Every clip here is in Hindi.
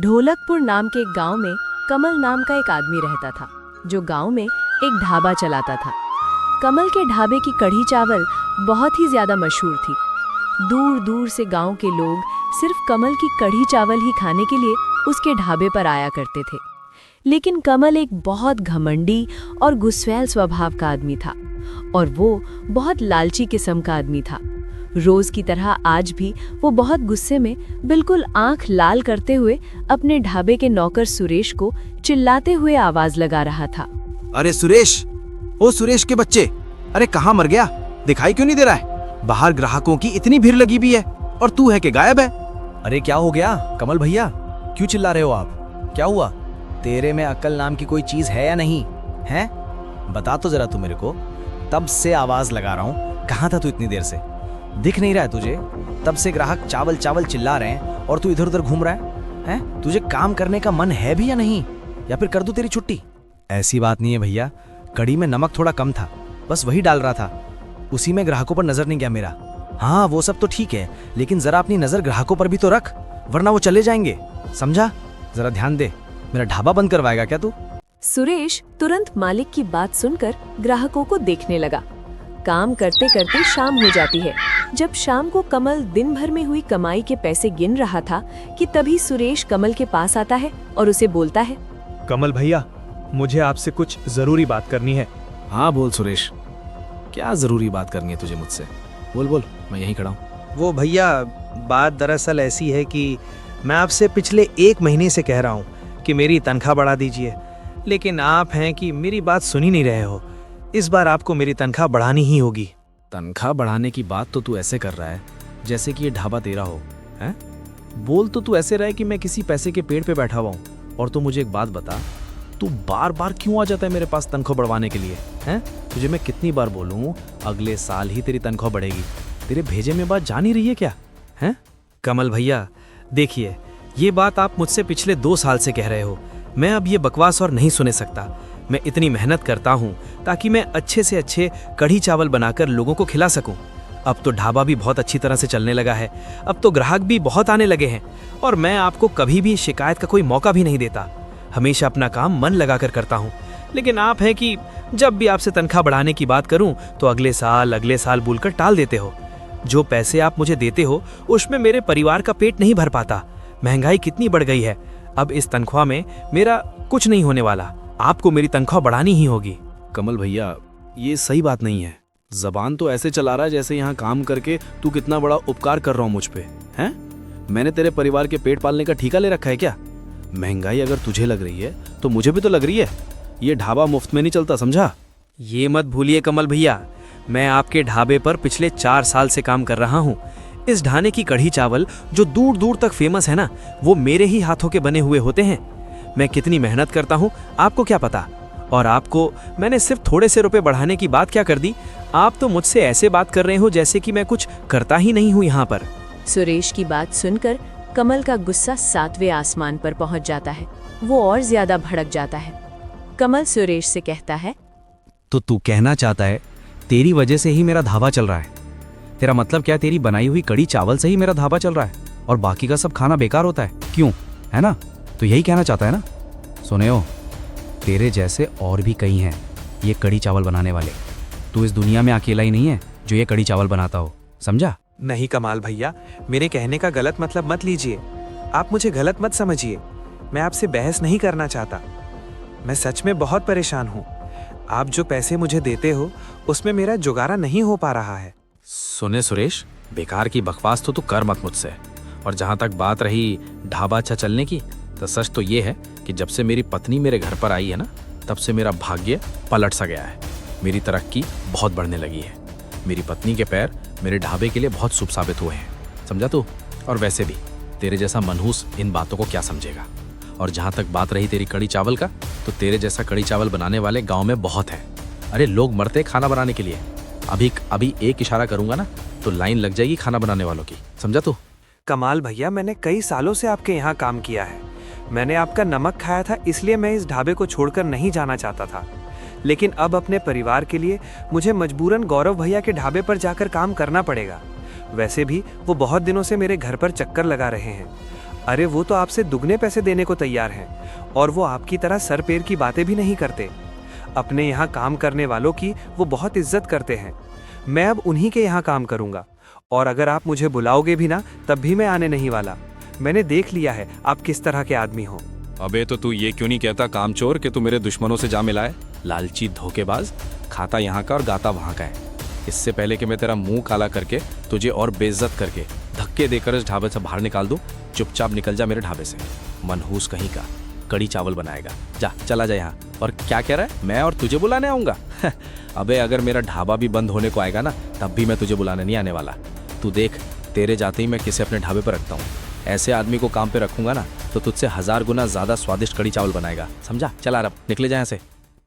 ढोलकपुर नाम के एक गांव में कमल नाम का एक आदमी रहता था, जो गांव में एक ढाबा चलाता था। कमल के ढाबे की कढ़ी चावल बहुत ही ज्यादा मशहूर थी। दूर दूर से गांव के लोग सिर्फ कमल की कढ़ी चावल ही खाने के लिए उसके ढाबे पर आया करते थे। लेकिन कमल एक बहुत घमंडी और गुस्सैल स्वभाव का आदमी था, और वो बहुत लालची किस्म का आदमी था। रोज की तरह आज भी वो बहुत गुस्से में बिल्कुल आंख लाल करते हुए अपने ढाबे के नौकर सुरेश को चिल्लाते हुए आवाज लगा रहा था। अरे सुरेश, ओ सुरेश के बच्चे, अरे कहाँ मर गया? दिखाई क्यों नहीं दे रहा है? बाहर ग्राहकों की इतनी भीड़ लगी भी है और तू है कि गायब है। अरे क्या हो गया कमल भैया, क्यों चिल्ला रहे हो आप? क्या हुआ? तेरे में अक्ल नाम की कोई चीज है या नहीं है? बता तो जरा तू मेरे को। तब से आवाज लगा रहा हूँ, कहाँ था तू इतनी देर से? दिख नहीं रहा है तुझे? तब से ग्राहक चावल चावल चिल्ला रहे हैं और तू इधर उधर घूम रहा है? हैं? तुझे काम करने का मन है भी या नहीं? या फिर कर दूं तेरी छुट्टी? ऐसी बात नहीं है भैया, कढ़ी में नमक थोड़ा कम था, बस वही डाल रहा था, उसी में ग्राहकों पर नजर नहीं गया मेरा। हाँ वो सब तो ठीक है, लेकिन जरा अपनी नजर ग्राहकों पर भी तो रख, वरना वो चले जाएंगे, समझा? जरा ध्यान दे। मेरा ढाबा बंद करवाएगा क्या तू? सुरेश तुरंत मालिक की बात सुनकर ग्राहकों को देखने लगा। काम करते करते शाम हो जाती है। जब शाम को कमल दिन भर में हुई कमाई के पैसे गिन रहा था कि तभी सुरेश कमल के पास आता है और उसे बोलता है, कमल भैया, मुझे आपसे कुछ जरूरी बात करनी है। हाँ बोल सुरेश, क्या जरूरी बात करनी है तुझे मुझसे? बोल बोल, मैं यहीं खड़ा हूँ। वो भैया, बात दरअसल ऐसी है कि मैं आपसे पिछले 1 महीने से कह रहा हूँ कि मेरी तनख्वाह बढ़ा दीजिए, लेकिन आप हैं कि मेरी बात सुन ही नहीं रहे हो। इस बार आपको मेरी तनख्वाह बढ़ानी ही होगी। तनख्वाह बढ़ाने की बात तो तू ऐसे कर रहा है जैसे कि ये ढाबा तेरा हो, हैं? बोल तो तू ऐसे रहे कि मैं किसी पैसे के पेड़ पे बैठा हुआ हूँ। और तो मुझे एक बात बता, तू बार बार क्यों आ जाता है मेरे पास तनख्वाह बढ़वाने के लिए? हैं? तुझे मैं कितनी बार बोलूँ, अगले साल ही तेरी तनख्वाह बढ़ेगी। तेरे भेजे में बात जा नहीं रही है क्या? हैं? कमल भैया देखिए, ये बात आप मुझसे पिछले 2 साल से कह रहे हो। मैं अब ये बकवास और नहीं सुने सकता। मैं इतनी मेहनत करता हूँ ताकि मैं अच्छे से अच्छे कढ़ी चावल बनाकर लोगों को खिला सकूं। अब तो ढाबा भी बहुत अच्छी तरह से चलने लगा है, अब तो ग्राहक भी बहुत आने लगे हैं, और मैं आपको कभी भी शिकायत का कोई मौका भी नहीं देता। हमेशा अपना काम मन लगाकर करता हूँ। लेकिन आप हैं कि जब भी आपसे तनख्वाह बढ़ाने की बात करूँ तो अगले साल बोलकर टाल देते हो। जो पैसे आप मुझे देते हो उसमें मेरे परिवार का पेट नहीं भर पाता। महंगाई कितनी बढ़ गई है, अब इस तनख्वाह में मेरा कुछ नहीं होने वाला। आपको मेरी तनख्वाह बढ़ानी ही होगी। कमल भैया, ये सही बात नहीं है। जबान तो ऐसे चला रहा है जैसे यहाँ काम करके तू कितना बड़ा उपकार कर रहा हूँ मुझ पे, हैं? मैंने तेरे परिवार के पेट पालने का ठेका ले रखा है क्या? महंगाई अगर तुझे लग रही है तो मुझे भी तो लग रही है। ये ढाबा मुफ्त में नहीं चलता, समझा? ये मत भूलिए कमल भैया, मैं आपके ढाबे पर पिछले 4 साल से काम कर रहा हूँ। इस ढाने की कढ़ी चावल जो दूर दूर तक फेमस है ना, वो मेरे ही हाथों के बने हुए होते हैं। मैं कितनी मेहनत करता हूँ आपको क्या पता? और आपको मैंने सिर्फ थोड़े से रुपए बढ़ाने की बात क्या कर दी? आप तो मुझसे ऐसे बात कर रहे हो जैसे कि मैं कुछ करता ही नहीं हूँ यहाँ पर। सुरेश की बात सुनकर कमल का गुस्सा 7वें आसमान पर पहुंच जाता है। वो और ज्यादा भड़क जाता है। कमल सुरेश से कहता है, तो तू कहना चाहता है तेरी वजह से ही मेरा ढाबा चल रहा है? तेरा मतलब क्या, तेरी बनाई हुई कढ़ी चावल से ही मेरा ढाबा चल रहा है और बाकी का सब खाना बेकार होता है, क्यों? है ना? तो यही कहना चाहता है ना? सुने हो, तेरे जैसे और भी कई हैं ये कढ़ी चावल बनाने वाले। तू इस दुनिया में अकेला ही नहीं है जो ये कढ़ी चावल बनाता हो, समझा? नहीं कमाल भैया, मेरे कहने का गलत मतलब मत लीजिए। आप मुझे गलत मत समझिए। मैं आपसे बहस नहीं करना चाहता। मैं सच में बहुत परेशान हूँ। आप जो पैसे मुझे देते हो उसमें मेरा जुगारा नहीं हो पा रहा है। सुने सुरेश, बेकार की बकवास तो तू कर मत मुझसे। और जहाँ तक बात रही ढाबा अच्छा चलने की, तो सच तो ये है कि जब से मेरी पत्नी मेरे घर पर आई है ना, तब से मेरा भाग्य पलट सा गया है। मेरी तरक्की बहुत बढ़ने लगी है। मेरी पत्नी के पैर मेरे ढाबे के लिए बहुत शुभ साबित हुए हैं, समझा तू? और वैसे भी तेरे जैसा मनहूस इन बातों को क्या समझेगा? और जहाँ तक बात रही तेरी कढ़ी चावल का, तो तेरे जैसा कढ़ी चावल बनाने वाले गाँव में बहुत हैं। अरे लोग मरते खाना बनाने के लिए। अभी एक इशारा करूंगा ना तो लाइन लग जाएगी खाना बनाने वालों की, समझा तू? कमाल भैया, मैंने कई सालों से आपके यहाँ काम किया है। मैंने आपका नमक खाया था, इसलिए मैं इस ढाबे को छोड़कर नहीं जाना चाहता था। लेकिन अब अपने परिवार के लिए मुझे मजबूरन गौरव भैया के ढाबे पर जाकर काम करना पड़ेगा। वैसे भी वो बहुत दिनों से मेरे घर पर चक्कर लगा रहे हैं। अरे वो तो आपसे दुगने पैसे देने को तैयार हैं और वो आपकी तरह सर पैर की बातें भी नहीं करते। अपने यहाँ काम करने वालों की वो बहुत इज्जत करते हैं। मैं अब उन्हीं के यहाँ काम करूँगा और अगर आप मुझे बुलाओगे भी ना तब भी मैं आने नहीं वाला। मैंने देख लिया है आप किस तरह के आदमी हो। अबे तो तू ये क्यों नहीं कहता कामचोर कि तू मेरे दुश्मनों से जा मिला है? लालची धोखेबाज, खाता यहाँ का और गाता वहाँ का है। इससे पहले कि मैं तेरा मुंह काला करके तुझे और बेइज्जत करके धक्के देकर इस ढाबे से बाहर निकाल दूं, चुपचाप निकल जा मेरे ढाबे से। मनहूस कहीं का, कड़ी चावल बनाएगा। जा, चला जा यहाँ। और क्या कह रहा है, मैं और तुझे बुलाने आऊँगा? अबे अगर मेरा ढाबा भी बंद होने को आएगा ना तब भी मैं तुझे बुलाने नहीं आने वाला। तू देख, तेरे जाते ही मैं किसे अपने ढाबे पर रखता हूँ। ऐसे आदमी को काम पे रखूंगा ना तो तुझसे 1000 गुना ज्यादा स्वादिष्ट कड़ी चावल बनाएगा, समझा? चला रब, निकले जाए यहाँ से।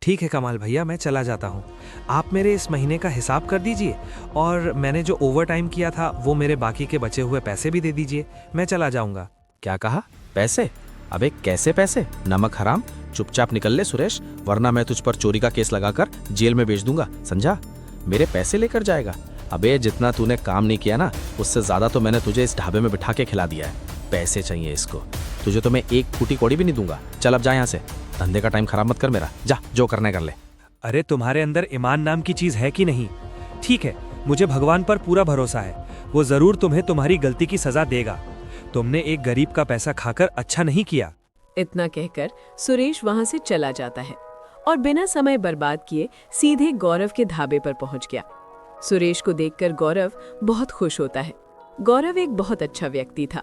ठीक है कमाल भैया, मैं चला जाता हूँ। आप मेरे इस महीने का हिसाब कर दीजिए और मैंने जो ओवर टाइम किया था वो मेरे बाकी के बचे हुए पैसे भी दे दीजिए। मैं चला जाऊँगा। क्या कहा? पैसे? अबे कैसे पैसे? नमक हराम, चुपचाप निकल ले सुरेश, वरना मैं तुझ पर चोरी का केस लगाकर जेल में भेज दूंगा, समझा? मेरे पैसे लेकर जाएगा? अबे जितना तूने काम नहीं किया ना उससे ज्यादा तो मैंने तुझे इस ढाबे में बिठा के खिला दिया है। पैसे चाहिए इसको? तुझे तो मैं एक फूटी कौड़ी भी नहीं दूंगा। चल अब जा यहाँ से, धंधे का टाइम खराब मत कर मेरा। जा, जो करना है कर ले। अरे तुम्हारे अंदर ईमान नाम की चीज है कि नहीं? ठीक है, मुझे भगवान पर पूरा भरोसा है, वो जरूर तुम्हें तुम्हारी गलती की सजा देगा। तुमने एक गरीब का पैसा खाकर अच्छा नहीं किया। इतना कहकर सुरेश वहां से चला जाता है और बिना समय बर्बाद किए सीधे गौरव के ढाबे पर पहुंच गया। सुरेश को देखकर गौरव बहुत खुश होता है। गौरव एक बहुत अच्छा व्यक्ति था।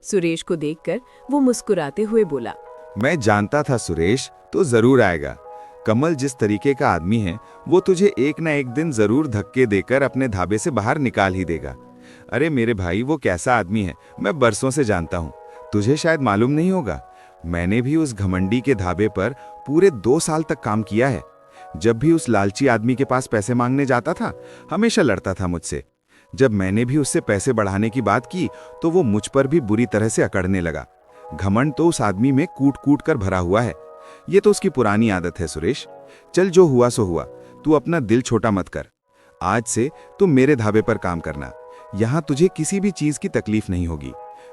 सुरेश को देखकर वो मुस्कुराते हुए बोला, मैं जानता था सुरेश तो जरूर आएगा। कमल जिस तरीके का आदमी है वो तुझे एक ना एक दिन जरूर धक्के देकर अपने ढाबे से बाहर निकाल ही देगा। अरे मेरे भाई, वो कैसा आदमी है मैं बरसों से जानता हूँ, तुझे शायद मालूम नहीं होगा। मैंने भी उस घमंडी के ढाबे पर पूरे 2 साल तक काम किया है। जब भी उस लालची आदमी के पास पैसे मांगने जाता था हमेशा लड़ता था मुझसे। जब मैंने भी उससे पैसे बढ़ाने की बात की तो वो मुझ पर भी बुरी तरह से अकड़ने लगा। घमंड तो उस आदमी में कूट कूट कर भरा हुआ है। ये तो उसकी पुरानी आदत है सुरेश। चल, जो हुआ सो हुआ, तू अपना दिल छोटा मत कर। आज से तू मेरे ढाबे पर काम करना। यहाँ तुझे किसी भी चीज की तकलीफ नहीं होगी।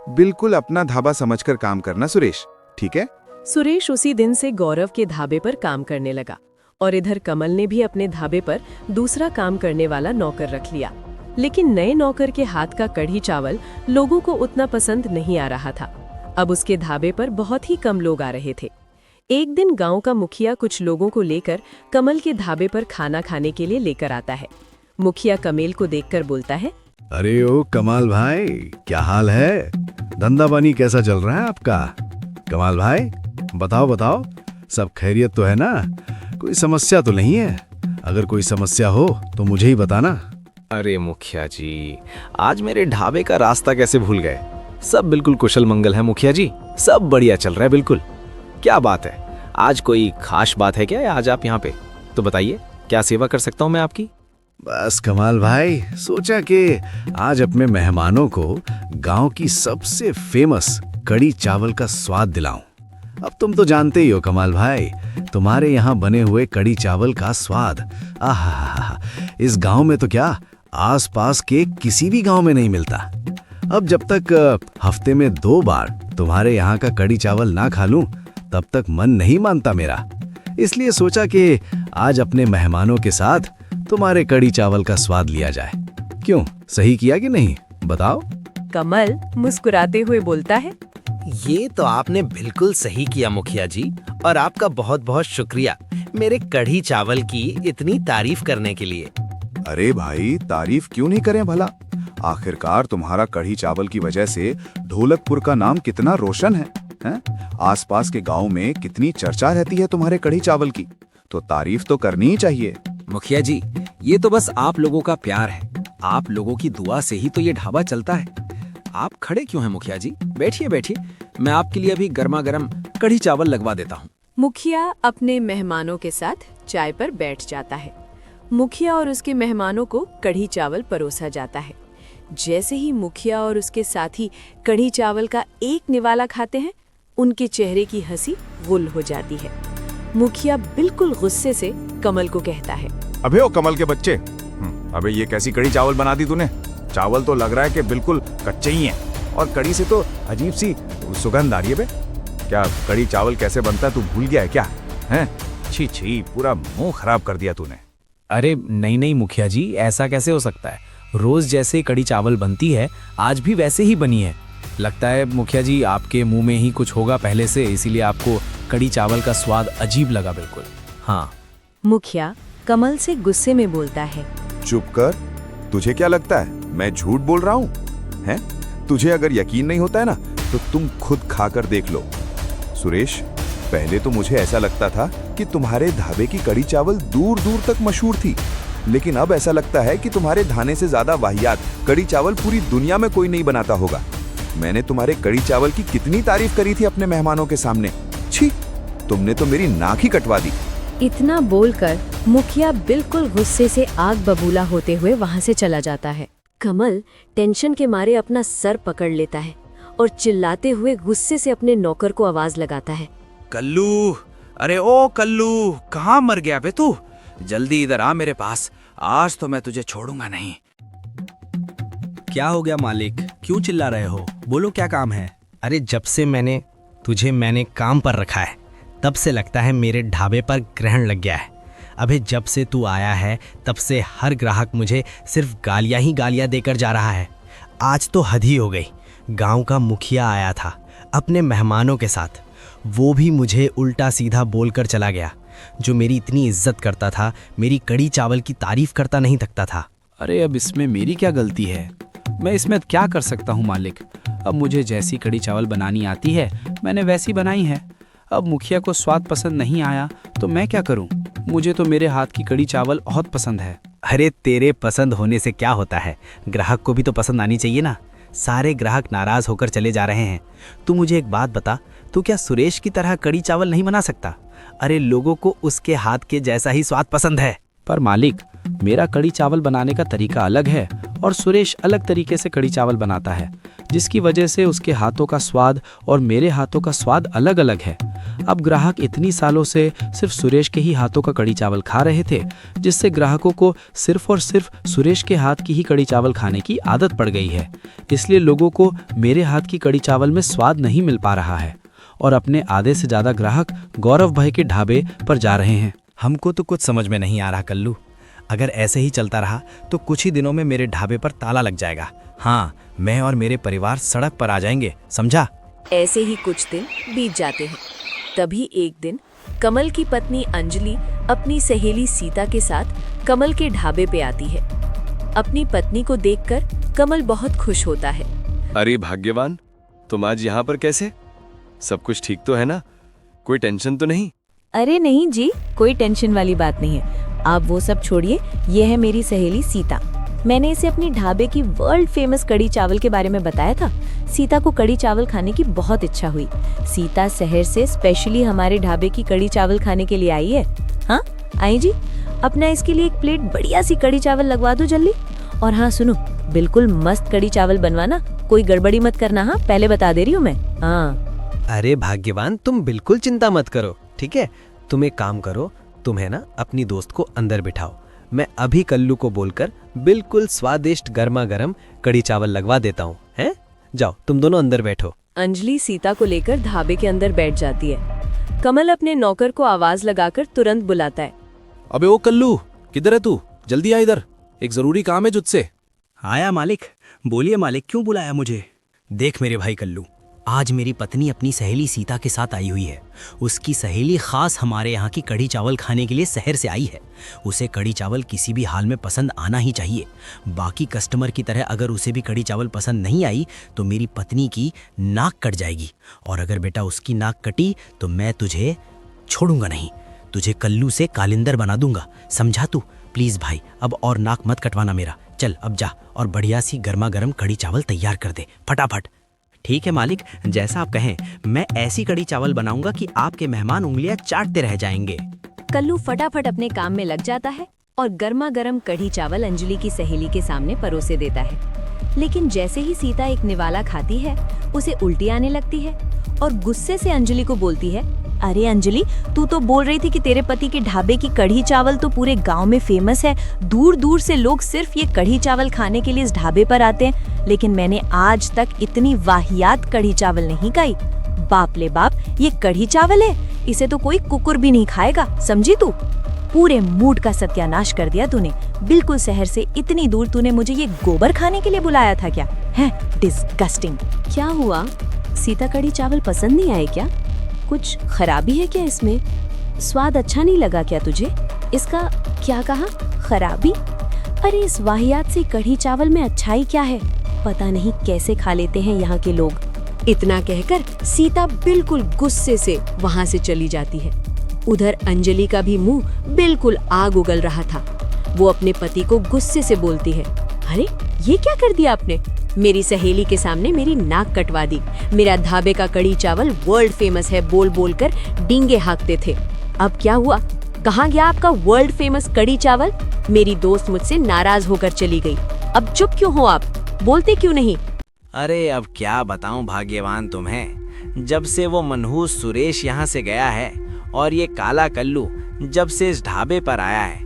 बिल्कुल अपना ढाबा समझकर काम करना सुरेश, ठीक है? सुरेश उसी दिन से गौरव के ढाबे पर काम करने लगा और इधर कमल ने भी अपने ढाबे पर दूसरा काम करने वाला नौकर रख लिया। लेकिन नए नौकर के हाथ का कढ़ी चावल लोगों को उतना पसंद नहीं आ रहा था। अब उसके ढाबे पर बहुत ही कम लोग आ रहे थे। एक दिन गांव का मुखिया कुछ लोगों को लेकर कमल के ढाबे पर खाना खाने के लिए लेकर आता है। मुखिया कमेल को देखकर बोलता है, अरे ओ कमाल भाई, क्या हाल है? धंधा पानी कैसा चल रहा है आपका? कमाल भाई बताओ बताओ, सब खैरियत तो है ना? कोई समस्या तो नहीं है? अगर कोई समस्या हो तो मुझे ही बताना। अरे मुखिया जी, आज मेरे ढाबे का रास्ता कैसे भूल गए? सब बिल्कुल कुशल मंगल है मुखिया जी, सब बढ़िया चल रहा है बिल्कुल। क्या बात है, आज कोई खास बात है क्या आज आप यहाँ पे? तो बताइए, क्या सेवा कर सकता हूँ मैं आपकी? बस कमाल भाई, सोचा कि आज अपने मेहमानों को गांव की सबसे फेमस कड़ी चावल का स्वाद दिलाऊं। अब तुम तो जानते ही हो कमाल भाई, तुम्हारे यहाँ बने हुए कड़ी चावल का स्वाद आहा, इस गांव में तो क्या आसपास के किसी भी गांव में नहीं मिलता। अब जब तक हफ्ते में 2 बार तुम्हारे यहाँ का कड़ी चावल ना खा लूं तब तक मन नहीं मानता मेरा। इसलिए सोचा कि आज अपने मेहमानों के साथ तुम्हारे कड़ी चावल का स्वाद लिया जाए। क्यों, सही किया कि नहीं? बताओ। कमल मुस्कुराते हुए बोलता है, ये तो आपने बिल्कुल सही किया मुखिया जी, और आपका बहुत बहुत शुक्रिया मेरे कढ़ी चावल की इतनी तारीफ करने के लिए। अरे भाई, तारीफ क्यों नहीं करें भला? आखिरकार तुम्हारा कढ़ी चावल की वजह से ढोलकपुर का नाम कितना रोशन है, हैं? आसपास के गांव में कितनी चर्चा रहती है तुम्हारे कढ़ी चावल की, तो तारीफ तो करनी ही चाहिए। मुखिया जी, ये तो बस आप लोगों का प्यार है, आप लोगों की दुआ से ही तो ये ढाबा चलता है। आप खड़े क्यों हैं मुखिया जी? बैठिए बैठिए, मैं आपके लिए अभी गर्मा गर्म कढ़ी चावल लगवा देता हूँ। मुखिया अपने मेहमानों के साथ चाय पर बैठ जाता है। मुखिया और उसके मेहमानों को कढ़ी चावल परोसा जाता है। जैसे ही मुखिया और उसके साथी कढ़ी चावल का एक निवाला खाते हैं, उनके चेहरे की हंसी गुल हो जाती है। मुखिया बिल्कुल गुस्से से कमल को कहता है, अबे ओ कमल के बच्चे, अबे ये कैसी कढ़ी चावल बना दी तूने? चावल तो लग रहा है कि बिल्कुल कच्चे ही हैं। और कड़ी से तो अजीब सी सुगंध आ रही है बे। क्या कड़ी चावल कैसे बनता है तू भूल गया है क्या? हैं? छी छी, पूरा मुंह खराब कर दिया तूने। अरे नहीं नहीं मुखिया जी, ऐसा कैसे हो सकता है? रोज जैसे कड़ी चावल बनती है आज भी वैसे ही बनी है। लगता है मुखिया जी आपके मुंह में ही कुछ होगा पहले से, इसीलिए आपको कड़ी चावल का स्वाद अजीब लगा। बिल्कुल हाँ। मुखिया कमल से गुस्से में बोलता है। चुप कर। तुझे क्या लगता है मैं झूठ बोल रहा हूँ? हैं? तुझे अगर यकीन नहीं होता है ना तो तुम खुद खाकर देख लो। सुरेश, पहले तो मुझे ऐसा लगता था कि तुम्हारे ढाबे की कड़ी चावल दूर दूर तक मशहूर थी, लेकिन अब ऐसा लगता है कि तुम्हारे ढाबे से ज्यादा वाहियात कड़ी चावल पूरी दुनिया में कोई नहीं बनाता होगा। मैंने तुम्हारे कड़ी चावल की कितनी तारीफ करी थी अपने मेहमानों के सामने। छी, तुमने तो मेरी नाक ही कटवा दी। इतना बोलकर मुखिया बिल्कुल गुस्से से आग बबूला होते हुए वहां से चला जाता है। कमल टेंशन के मारे अपना सर पकड़ लेता है और चिल्लाते हुए गुस्से से अपने नौकर को आवाज लगाता है। कल्लू, अरे ओ कल्लू, कहाँ मर गया बे तू? जल्दी इधर आ मेरे पास, आज तो मैं तुझे छोड़ूंगा नहीं। क्या हो गया मालिक, क्यों चिल्ला रहे हो? बोलो क्या काम है? अरे जब से मैंने काम पर रखा है तब से लगता है मेरे ढाबे पर ग्रहण लग गया है। अबे जब से तू आया है तब से हर ग्राहक मुझे सिर्फ गालियां ही गालियां देकर जा रहा है। आज तो हद ही हो गई। गांव का मुखिया आया था अपने मेहमानों के साथ, वो भी मुझे उल्टा सीधा बोलकर चला गया। जो मेरी इतनी इज्जत करता था, मेरी कड़ी चावल की तारीफ करता नहीं थकता था। अरे अब इसमें मेरी क्या गलती है? मैं इसमें क्या कर सकता हूँ मालिक? अब मुझे जैसी कड़ी चावल बनानी आती है मैंने वैसी बनाई है। अब मुखिया को स्वाद पसंद नहीं आया तो मैं क्या करूँ? मुझे तो मेरे हाथ की कड़ी चावल बहुत पसंद है। अरे तेरे पसंद होने से क्या होता है, ग्राहक को भी तो पसंद आनी चाहिए ना। सारे ग्राहक नाराज होकर चले जा रहे हैं। तू मुझे एक बात बता, तू क्या सुरेश की तरह कड़ी चावल नहीं बना सकता? अरे लोगों को उसके हाथ के जैसा ही स्वाद पसंद है। पर मालिक, मेरा कड़ी चावल बनाने का तरीका अलग है और सुरेश अलग तरीके से कड़ी चावल बनाता है, जिसकी वजह से उसके हाथों का स्वाद और मेरे हाथों का स्वाद अलग अलग है। अब ग्राहक इतनी सालों से सिर्फ सुरेश के ही हाथों का कड़ी चावल खा रहे थे, जिससे ग्राहकों को सिर्फ और सिर्फ सुरेश के हाथ की ही कड़ी चावल खाने की आदत पड़ गई है। इसलिए लोगों को मेरे हाथ की कड़ी चावल में स्वाद नहीं मिल पा रहा है और अपने आधे से ज्यादा ग्राहक गौरव भाई के ढाबे पर जा रहे हैं। हमको तो कुछ समझ में नहीं आ रहा कल्लू। अगर ऐसे ही चलता रहा तो कुछ ही दिनों में मेरे ढाबे पर ताला लग जाएगा। हाँ, मैं और मेरे परिवार सड़क पर आ जाएंगे, समझा? ऐसे ही कुछ दिन बीत जाते हैं। तभी एक दिन कमल की पत्नी अंजलि अपनी सहेली सीता के साथ कमल के ढाबे पे आती है। अपनी पत्नी को देखकर कमल बहुत खुश होता है। अरे भाग्यवान, तुम आज यहाँ पर कैसे? सब कुछ ठीक तो है ना? कोई टेंशन तो नहीं? अरे नहीं जी, कोई टेंशन वाली बात नहीं है। आप वो सब छोड़िए, ये है मेरी सहेली सीता। मैंने इसे अपनी ढाबे की वर्ल्ड फेमस कड़ी चावल के बारे में बताया था। सीता को कड़ी चावल खाने की बहुत इच्छा हुई। सीता शहर से स्पेशली हमारे ढाबे की कड़ी चावल खाने के लिए आई है। हाँ आई जी, अपना इसके लिए एक प्लेट बढ़िया सी कड़ी चावल लगवा दो जल्दी। और हाँ सुनो, बिल्कुल मस्त कड़ी चावल बनवाना, कोई गड़बड़ी मत करना। हाँ पहले बता दे रही हूँ मैं। हाँ अरे भाग्यवान, तुम बिल्कुल चिंता मत करो, ठीक है? तुम एक काम करो, तुम्हें ना अपनी दोस्त को अंदर बिठाओ। मैं अभी कल्लू को बोलकर बिल्कुल स्वादिष्ट गर्मा गर्म कड़ी चावल लगवा देता हूँ। हैं? जाओ तुम दोनों अंदर बैठो। अंजलि सीता को लेकर ढाबे के अंदर बैठ जाती है। कमल अपने नौकर को आवाज लगाकर तुरंत बुलाता है। अबे ओ कल्लू, किधर है तू? जल्दी आ इधर, एक जरूरी काम है तुझसे। आया मालिक। बोलिए मालिक, क्यों बुलाया मुझे? देख मेरे भाई कल्लू, आज मेरी पत्नी अपनी सहेली सीता के साथ आई हुई है। उसकी सहेली खास हमारे यहाँ की कड़ी चावल खाने के लिए शहर से आई है। उसे कड़ी चावल किसी भी हाल में पसंद आना ही चाहिए। बाकी कस्टमर की तरह अगर उसे भी कड़ी चावल पसंद नहीं आई तो मेरी पत्नी की नाक कट जाएगी। और अगर बेटा उसकी नाक कटी तो मैं तुझे छोड़ूंगा नहीं, तुझे कल्लू से कालिंदर बना दूंगा, समझा तू? प्लीज भाई, अब और नाक मत कटवाना मेरा। चल अब जा और बढ़िया सी गर्मा गर्म कड़ी चावल तैयार कर दे फटाफट। ठीक है मालिक, जैसा आप कहें। मैं ऐसी कड़ी चावल बनाऊंगा कि आपके मेहमान उंगलियां चाटते रह जाएंगे। कल्लू फटाफट अपने काम में लग जाता है और गर्मा गर्म कढ़ी चावल अंजलि की सहेली के सामने परोसे देता है। लेकिन जैसे ही सीता एक निवाला खाती है, उसे उल्टी आने लगती है और गुस्से से अंजलि को बोलती है, अरे अंजलि, तू तो बोल रही थी कि तेरे पति के ढाबे की कढ़ी चावल तो पूरे गांव में फेमस है। दूर दूर से लोग सिर्फ ये कढ़ी चावल खाने के लिए इस ढाबे पर आते हैं, लेकिन मैंने आज तक इतनी वाहियात कढ़ी चावल नहीं खाई। बाप ले बाप, ये कढ़ी चावल है, इसे तो कोई कुकुर भी नहीं खाएगा, समझी तू? पूरे मूड का सत्यानाश कर दिया तूने। बिल्कुल शहर से इतनी दूर तूने मुझे ये गोबर खाने के लिए बुलाया था क्या? है डिस्गस्टिंग। क्या हुआ, सीता कढ़ी चावल पसंद नहीं आए क्या? कुछ खराबी है क्या इसमें? स्वाद अच्छा नहीं लगा क्या तुझे? इसका क्या कहा, खराबी? अरे इस वाहियात से कढ़ी चावल में अच्छाई क्या है? पता नहीं कैसे खा लेते हैं यहाँ के लोग। इतना कहकर सीता बिल्कुल गुस्से से वहाँ से चली जाती है। उधर अंजलि का भी मुंह बिल्कुल आग उगल रहा था। वो अपने पति को गुस्से से बोलती है, अरे ये क्या कर दिया आपने? मेरी सहेली के सामने मेरी नाक कटवा दी। मेरा ढाबे का कढ़ी चावल वर्ल्ड फेमस है बोल बोल कर डींगे हाँकते थे। अब क्या हुआ? कहाँ गया आपका वर्ल्ड फेमस कढ़ी चावल? मेरी दोस्त मुझसे नाराज होकर चली गई। अब चुप क्यों हो आप? बोलते क्यों नहीं? अरे अब क्या बताऊं भाग्यवान तुम्हें, जब से वो मनहूस सुरेश यहाँ से गया है और ये काला कल्लू जब से इस ढाबे पर आया है,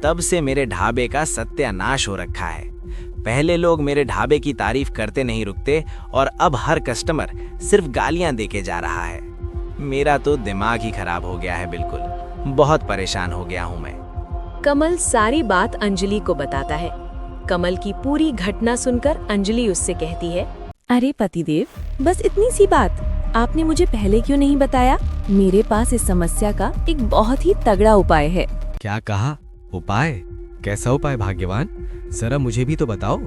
तब से मेरे ढाबे का सत्यानाश हो रखा है। पहले लोग मेरे ढाबे की तारीफ करते नहीं रुकते और अब हर कस्टमर सिर्फ गालियां देके जा रहा है। मेरा तो दिमाग ही खराब हो गया है, बिल्कुल बहुत परेशान हो गया हूँ मैं। कमल सारी बात अंजलि को बताता है। कमल की पूरी घटना सुनकर अंजलि उससे कहती है, अरे पतिदेव, बस इतनी सी बात, आपने मुझे पहले क्यों नहीं बताया? मेरे पास इस समस्या का एक बहुत ही तगड़ा उपाय है। क्या कहा? उपाय? कैसा उपाय भाग्यवान? जरा मुझे भी तो बताओ।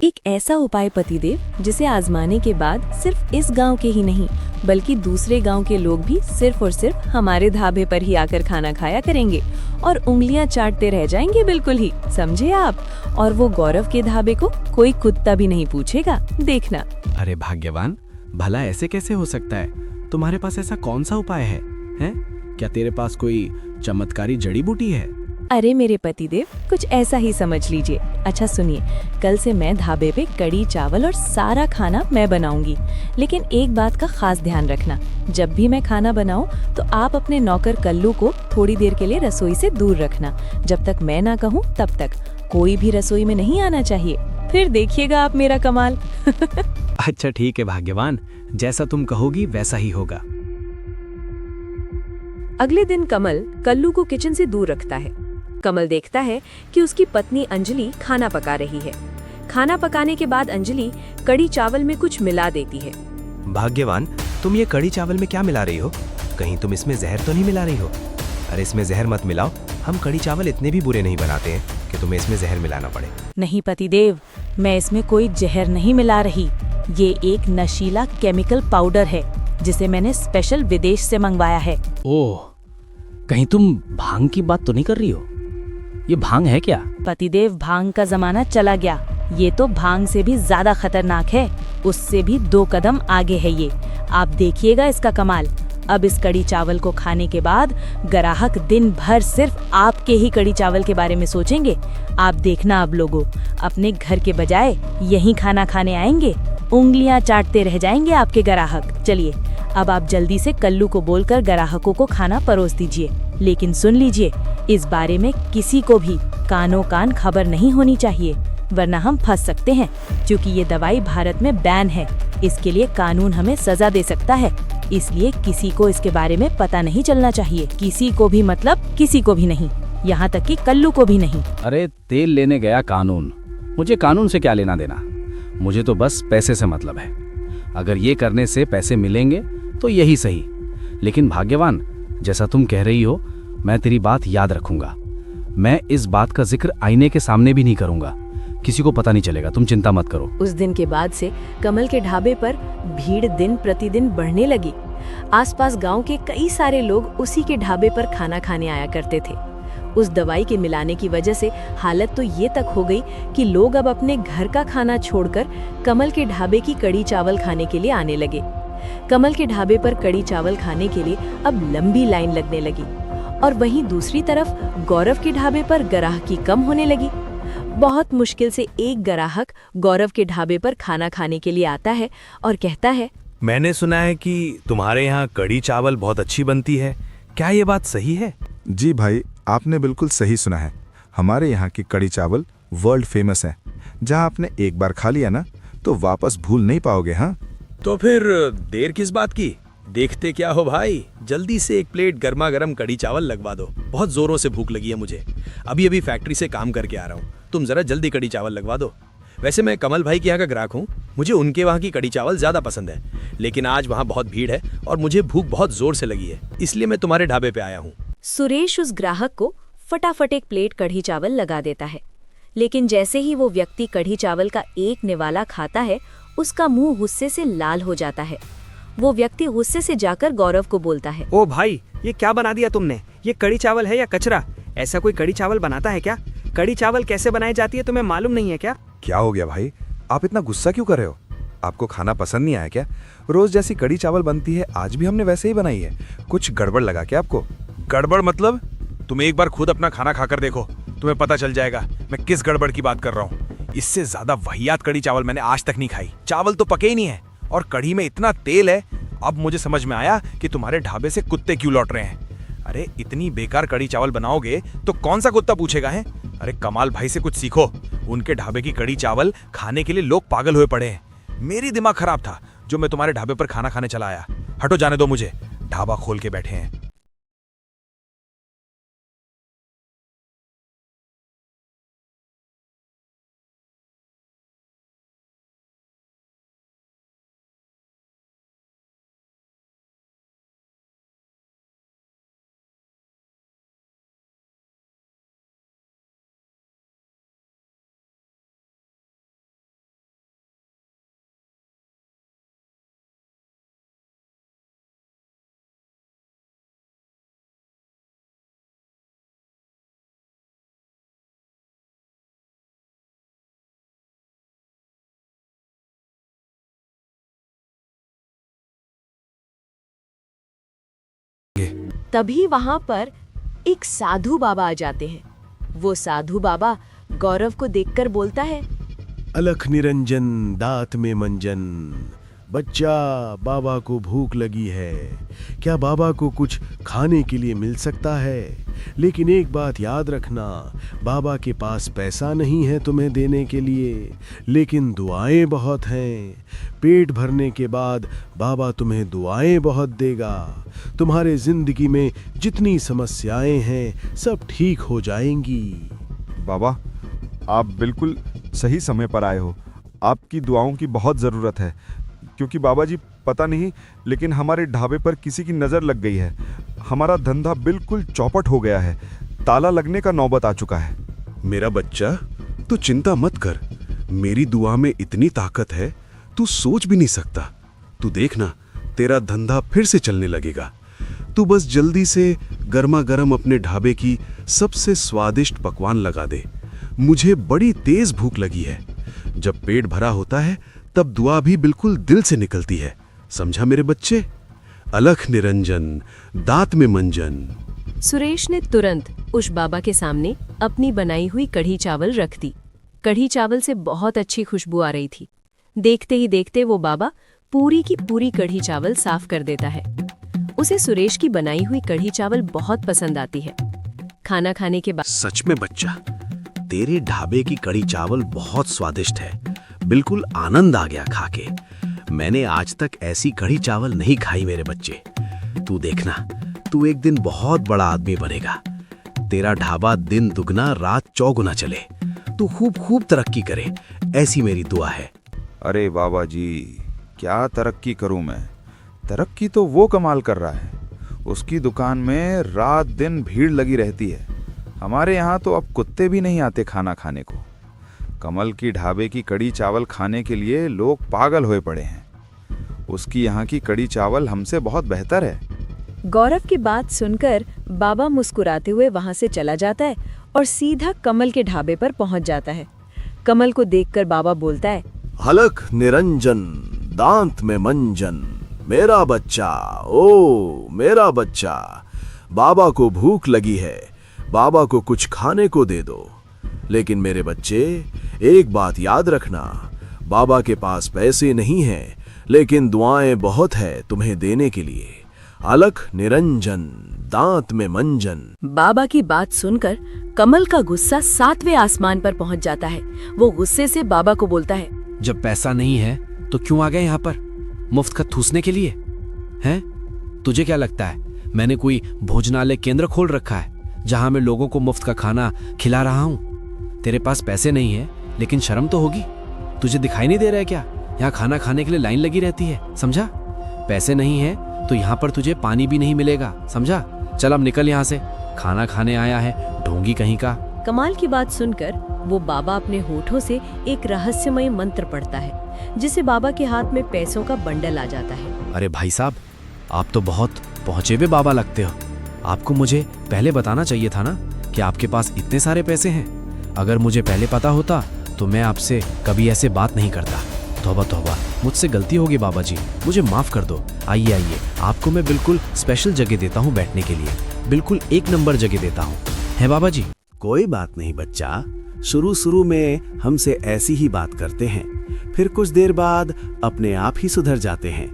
एक ऐसा उपाय पतिदेव जिसे आजमाने के बाद सिर्फ इस गांव के ही नहीं बल्कि दूसरे गांव के लोग भी सिर्फ और सिर्फ हमारे ढाबे पर ही आकर खाना खाया करेंगे और उंगलियां चाटते रह जाएंगे, बिल्कुल ही, समझे आप? और वो गौरव के ढाबे को कोई कुत्ता भी नहीं पूछेगा, देखना। अरे भाग्यवान, भला ऐसे कैसे हो सकता है? तुम्हारे पास ऐसा कौन सा उपाय है? हैं? क्या तेरे पास कोई चमत्कारी जड़ी बूटी है? अरे मेरे पतिदेव, कुछ ऐसा ही समझ लीजिए। अच्छा सुनिए, कल से मैं ढाबे पे कढ़ी चावल और सारा खाना मैं बनाऊंगी, लेकिन एक बात का खास ध्यान रखना, जब भी मैं खाना बनाऊं तो आप अपने नौकर कल्लू को थोड़ी देर के लिए रसोई से दूर रखना। जब तक मैं ना कहूं तब तक कोई भी रसोई में नहीं आना चाहिए। फिर देखिएगा आप मेरा कमाल। अच्छा ठीक है भाग्यवान, जैसा तुम कहोगी वैसा ही होगा। अगले दिन कमल कल्लू को किचन से दूर रखता है। कमल देखता है कि उसकी पत्नी अंजलि खाना पका रही है। खाना पकाने के बाद अंजलि कढ़ी चावल में कुछ मिला देती है। भाग्यवान, तुम ये कढ़ी चावल में क्या मिला रही हो? कहीं तुम इसमें जहर तो नहीं मिला रही हो? अरे इसमें जहर मत मिलाओ, हम कढ़ी चावल इतने भी बुरे नहीं बनाते हैं कि तुम्हें इसमें जहर मिलाना पड़े। नहीं पतिदेव, मैं इसमें कोई जहर नहीं मिला रही। ये एक नशीला केमिकल पाउडर है जिसे मैंने स्पेशल विदेश से मंगवाया है। ओह, कहीं तुम भांग की बात तो नहीं कर रही हो? ये भांग है क्या? पतिदेव, भांग का जमाना चला गया। ये तो भांग से भी ज्यादा खतरनाक है, उससे भी 2 कदम आगे है ये। आप देखिएगा इसका कमाल। अब इस कढ़ी चावल को खाने के बाद ग्राहक दिन भर सिर्फ आपके ही कढ़ी चावल के बारे में सोचेंगे। आप देखना, अब लोगों अपने घर के बजाय यहीं खाना खाने आएंगे। उंगलियां चाटते रह जाएंगे आपके ग्राहक। चलिए अब आप जल्दी से कल्लू को बोलकर ग्राहकों को खाना परोस दीजिए, लेकिन सुन लीजिए, इस बारे में किसी को भी कानों कान खबर नहीं होनी चाहिए, वरना हम फंस सकते हैं, क्योंकि ये दवाई भारत में बैन है। इसके लिए कानून हमें सजा दे सकता है, इसलिए किसी को इसके बारे में पता नहीं चलना चाहिए। किसी को भी, मतलब किसी को भी नहीं, यहाँ तक कि कल्लू को भी नहीं। अरे तेल लेने गया कानून, मुझे कानून से क्या लेना देना? मुझे तो बस पैसे से मतलब है। अगर ये करने से पैसे मिलेंगे तो यही सही। लेकिन भाग्यवान, जैसा तुम कह रही हो, मैं तेरी बात याद रखूंगा। मैं इस बात का जिक्र आईने के सामने भी नहीं करूंगा, किसी को पता नहीं चलेगा, तुम चिंता मत करो। उस दिन के बाद से कमल के ढाबे पर भीड़ दिन प्रतिदिन बढ़ने लगी। आसपास गांव के कई सारे लोग उसी के ढाबे पर खाना खाने आया करते थे। उस दवाई के मिलाने की वजह से हालत तो ये तक हो गई कि लोग अब अपने घर का खाना छोड़कर कमल के ढाबे की कढ़ी चावल खाने के लिए आने लगे। कमल के ढाबे पर कढ़ी चावल खाने के लिए अब लंबी लाइन लगने लगी, और वहीं दूसरी तरफ गौरव के ढाबे पर ग्राहकी कम होने लगी। बहुत मुश्किल से एक ग्राहक गौरव के ढाबे पर खाना खाने के लिए आता है और कहता है, मैंने सुना है कि तुम्हारे यहाँ कढ़ी चावल बहुत अच्छी बनती है, क्या ये बात सही है? जी भाई, आपने बिल्कुल सही सुना है। हमारे यहाँ की कढ़ी चावल वर्ल्ड फेमस है। जहाँ आपने एक बार खा लिया ना, तो वापस भूल नहीं पाओगे। हाँ, तो फिर देर किस बात की? देखते क्या हो भाई, जल्दी से एक प्लेट गर्मा गर्म कढ़ी चावल लगवा दो। बहुत जोरों से भूख लगी है मुझे। अभी अभी फैक्ट्री से काम करके आ रहा हूँ, तुम जरा जल्दी कढ़ी चावल लगवा दो। वैसे मैं कमल भाई के यहाँ का ग्राहक हूँ, मुझे उनके वहाँ की कढ़ी चावल ज़्यादा पसंद है, लेकिन आज वहाँ बहुत भीड़ है और मुझे भूख बहुत जोर से लगी है, इसलिए मैं तुम्हारे ढाबे पे आया हूँ। सुरेश उस ग्राहक को फटाफट एक प्लेट कढ़ी चावल लगा देता है, लेकिन जैसे ही वो व्यक्ति कढ़ी चावल का एक निवाला खाता है, उसका मुंह गुस्से से लाल हो जाता है। वो व्यक्ति गुस्से से जाकर गौरव को बोलता है, ओ भाई, ये क्या बना दिया तुमने? ये कढ़ी चावल है या कचरा? ऐसा कोई कढ़ी चावल बनाता है क्या? कढ़ी चावल कैसे बनाई जाती है तुम्हें मालूम नहीं है क्या? क्या हो गया भाई, आप इतना गुस्सा क्यों कर रहे हो? आपको खाना पसंद नहीं आया क्या? रोज जैसी कढ़ी चावल बनती है आज भी हमने वैसे ही बनाई है। कुछ गड़बड़ लगा क्या आपको? गड़बड़ मतलब? तुम एक बार खुद अपना खाना खाकर देखो, तुम्हें पता चल जाएगा मैं किस गड़बड़ की बात कर रहा हूँ। इससे ज्यादा वाहियात कढ़ी चावल मैंने आज तक नहीं खाई। चावल तो पके ही नहीं है और कढ़ी में इतना तेल है। अब मुझे समझ में आया कि तुम्हारे ढाबे से कुत्ते क्यों लौट रहे हैं। अरे इतनी बेकार कढ़ी चावल बनाओगे तो कौन सा कुत्ता पूछेगा है? अरे कमाल भाई से कुछ सीखो, उनके ढाबे की कढ़ी चावल खाने के लिए लोग पागल हुए पड़े हैं। मेरी दिमाग खराब था जो मैं तुम्हारे ढाबे पर खाना खाने चला आया। हटो, जाने दो मुझे, ढाबा खोल के बैठे हैं। तभी वहां पर एक साधु बाबा आ जाते हैं। वो साधु बाबा गौरव को देखकर बोलता है, अलख निरंजन दांत में मंजन, बच्चा बाबा को भूख लगी है, क्या बाबा को कुछ खाने के लिए मिल सकता है? लेकिन एक बात याद रखना, बाबा के पास पैसा नहीं है तुम्हें देने के लिए, लेकिन दुआएं बहुत हैं। पेट भरने के बाद बाबा तुम्हें दुआएं बहुत देगा। तुम्हारे जिंदगी में जितनी समस्याएं हैं सब ठीक हो जाएंगी। बाबा, आप बिल्कुल सही समय पर आए हो। आपकी दुआओं की बहुत ज़रूरत है, क्योंकि बाबा जी पता नहीं लेकिन हमारे ढाबे पर किसी की नज़र लग गई है। हमारा धंधा बिल्कुल चौपट हो गया है, ताला लगने का नौबत आ चुका है। मेरा बच्चा, तू चिंता मत कर, मेरी दुआ में इतनी ताकत है तू सोच भी नहीं सकता। तू देखना, तेरा धंधा फिर से चलने लगेगा। तू बस जल्दी से गर्मा गर्म अपने ढाबे की सबसे स्वादिष्ट पकवान लगा दे। मुझे बड़ी तेज भूख लगी है। जब पेट भरा होता है तब दुआ भी बिल्कुल दिल से निकलती है, समझा मेरे बच्चे? अलख निरंजन दांत में मंजन। सुरेश ने तुरंत उस बाबा के सामने अपनी बनाई हुई कढ़ी चावल रख दी। कढ़ी चावल से बहुत अच्छी खुशबू आ रही थी। देखते ही देखते वो बाबा पूरी की पूरी कढ़ी चावल साफ कर देता है। उसे सुरेश की बनाई हुई कढ़ी चावल बहुत पसंद आती है। खाना खाने के बाद, सच में बच्चा, तेरे ढाबे की कढ़ी चावल बहुत स्वादिष्ट है। बिल्कुल आनंद आ गया खा के। मैंने आज तक ऐसी कढ़ी चावल नहीं खाई मेरे बच्चे। तू देखना, तू एक दिन बहुत बड़ा आदमी बनेगा। तेरा ढाबा दिन दुगना रात चौगुना चले। तू खूब खूब तरक्की करे, ऐसी मेरी दुआ है। अरे बाबा जी, क्या तरक्की करूं मैं? तरक्की तो वो कमाल कर रहा है, उसकी दुकान में रात दिन भीड़ लगी रहती है। हमारे यहाँ तो अब कुत्ते भी नहीं आते खाना खाने को। कमल की ढाबे की कढ़ी चावल खाने के लिए लोग पागल हुए पड़े हैं। उसकी यहाँ की कढ़ी चावल हमसे बहुत बेहतर है। गौरव की बात सुनकर बाबा मुस्कुराते हुए वहां से चला जाता है और सीधा कमल के ढाबे पर पहुंच जाता है। कमल को देखकर बाबा बोलता है, अलख निरंजन दांत में मंजन, मेरा बच्चा, ओ मेरा बच्चा, बाबा को भूख लगी है, बाबा को कुछ खाने को दे दो। लेकिन मेरे बच्चे, एक बात याद रखना, बाबा के पास पैसे नहीं हैं, लेकिन दुआएं बहुत है तुम्हें देने के लिए। अलख निरंजन दांत में मंजन। बाबा की बात सुनकर कमल का गुस्सा 7वें आसमान पर पहुंच जाता है। वो गुस्से से बाबा को बोलता है, जब पैसा नहीं है तो क्यों आ गए यहाँ पर? मुफ्त का ठूसने के लिए? हैं? तुझे क्या लगता है मैंने कोई भोजनालय केंद्र खोल रखा है जहां मैं लोगों को मुफ्त का खाना खिला रहा हूं? तेरे पास पैसे नहीं है लेकिन शर्म तो होगी। तुझे दिखाई नहीं दे रहा है क्या यहाँ खाना खाने के लिए लाइन लगी रहती है, समझा? पैसे नहीं है तो यहाँ पर तुझे पानी भी नहीं मिलेगा, समझा? चल अब निकल यहाँ से, खाना खाने आया है ढोंगी कहीं का। कमाल की बात सुनकर वो बाबा अपने होठों से एक रहस्यमय मंत्र पढ़ता है, जिससे बाबा के हाथ में पैसों का बंडल आ जाता है। अरे भाई साहब, आप तो बहुत पहुंचे हुए बाबा लगते हो। आपको मुझे पहले बताना चाहिए था ना कि आपके पास इतने सारे पैसे हैं। अगर मुझे पहले पता होता तो मैं आपसे कभी ऐसे बात नहीं करता। तौबा तौबा, मुझसे गलती होगी बाबा जी, मुझे माफ कर दो। आइए आइए, आपको मैं बिल्कुल स्पेशल जगह देता हूँ बैठने के लिए, बिल्कुल 1 नंबर जगह देता हूँ, है बाबा जी? कोई बात नहीं बच्चा, शुरू में हमसे ऐसी ही बात करते हैं, फिर कुछ देर बाद अपने आप ही सुधर जाते हैं।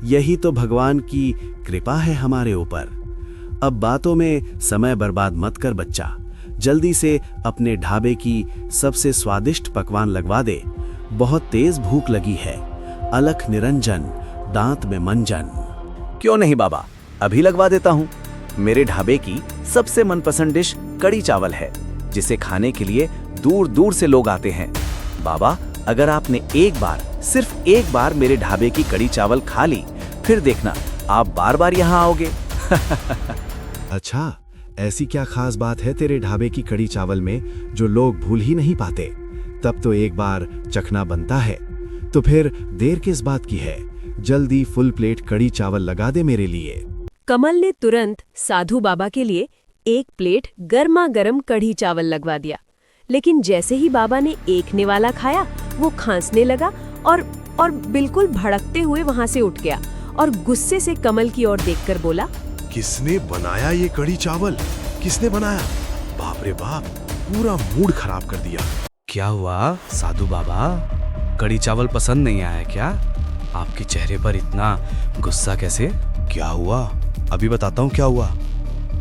यही तो भगवान की कृपा है हमारे ऊपर। अब बातों में समय बर्बाद मत कर बच्चा, जल्दी से अपने ढाबे की सबसे स्वादिष्ट पकवान लगवा दे। बहुत तेज भूख लगी है। अलख निरंजन, दांत में मंजन। क्यों नहीं बाबा, अभी लगवा देता हूँ। मेरे ढाबे की सबसे मनपसंद डिश कड़ी चावल है, जिसे खाने के लिए दूर दूर से लोग आते हैं। बाबा, अगर आपने एक बार, सिर्फ एक बार मेरे ढाबे की कड़ी चावल खा ली, फिर देखना आप बार बार यहाँ आओगे। अच्छा, ऐसी क्या खास बात है तेरे ढाबे की कड़ी चावल में जो लोग भूल ही नहीं पाते? तब तो एक बार चखना बनता है। तो फिर देर किस बात की है, जल्दी फुल प्लेट कड़ी चावल लगा दे मेरे लिए। कमल ने तुरंत साधु बाबा के लिए 1 प्लेट गर्मा गर्म कढ़ी चावल लगवा दिया। लेकिन जैसे ही बाबा ने एक निवाला खाया, वो खांसने लगा और बिल्कुल भड़कते हुए वहां से उठ गया और गुस्से से कमल की ओर देखकर बोला, किसने बनाया ये कढ़ी चावल? किसने बनाया? बाप रे बाप, पूरा मूड खराब कर दिया। क्या हुआ साधु बाबा, कड़ी चावल पसंद नहीं आया क्या? आपके चेहरे पर इतना गुस्सा कैसे? क्या हुआ? अभी बताता हूँ क्या हुआ।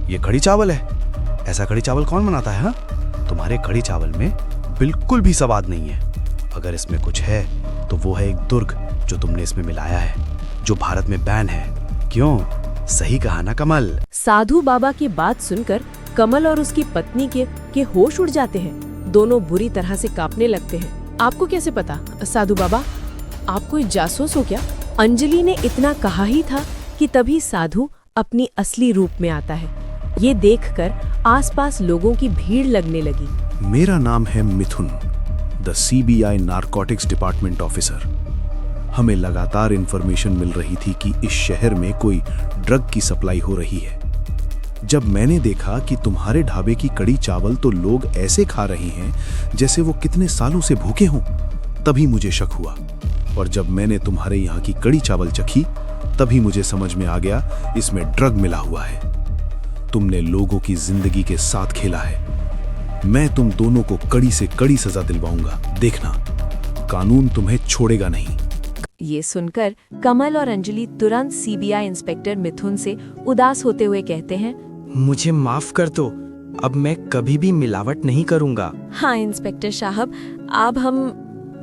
ये कढ़ी चावल है। ऐसा कढ़ी चावल कौन बनाता है? हाँ, तुम्हारे कढ़ी चावल में बिल्कुल भी स्वाद नहीं है। अगर इसमें कुछ है तो वो है एक दुर्ग जो तुमने इसमें मिलाया है, जो भारत में बैन है। क्यों? सही कहा ना कमल? साधु बाबा की बात सुनकर कमल और उसकी पत्नी के होश उड़ जाते हैं। दोनों बुरी तरह से कांपने लगते हैं। आपको कैसे पता साधु बाबा? आप कोई जासूस हो क्या? अंजलि ने इतना कहा ही था कि तभी साधु अपनी असली रूप में आता है। ये देखकर आसपास लोगों की भीड़ लगने लगी। मेरा नाम है Mithun, the CBI narcotics department officer. हमें लगातार इंफॉर्मेशन मिल रही थी कि इस शहर में कोई ड्रग की सप्लाई हो रही है। जब मैंने देखा कि तुम्हारे ढाबे की कड़ी चावल तो लोग ऐसे खा रहे हैं जैसे वो कितने सालों से भूखे हों, तभी मुझे शक हुआ। और जब मैंने तुम्हारे यहाँ की कड़ी चावल चखी, तभी मुझे समझ में आ गया इसमें ड्रग मिला हुआ है। तुमने लोगों की जिंदगी के साथ खेला है। मैं तुम दोनों को कड़ी से कड़ी सजा दिलवाऊंगा, देखना। कानून तुम्हें छोड़ेगा नहीं। ये सुनकर कमल और अंजलि तुरंत CBI इंस्पेक्टर मिथुन से उदास होते हुए कहते हैं, मुझे माफ कर दो, अब मैं कभी भी मिलावट नहीं करूंगा। हाँ इंस्पेक्टर साहब, अब हम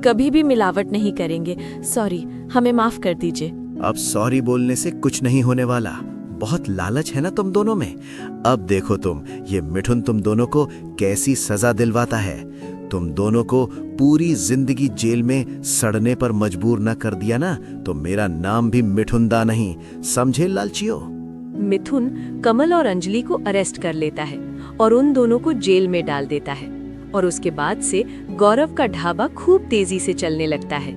कभी भी मिलावट नहीं करेंगे। सॉरी, हमें माफ कर दीजिए। अब सॉरी बोलने से कुछ नहीं होने वाला। बहुत लालच है ना तुम दोनों में। अब देखो तुम, ये मिठुन तुम दोनों को कैसी सजा दिलवाता है। तुम दोनों को पूरी जिंदगी जेल में सड़ने पर मजबूर न कर दिया ना, तो मेरा नाम भी मिठुनदा नहीं, समझे लालचियो? मिथुन कमल और अंजलि को अरेस्ट कर लेता है और उन दोनों को जेल में डाल देता है। और उसके बाद से गौरव का ढाबा खूब तेजी से चलने लगता है।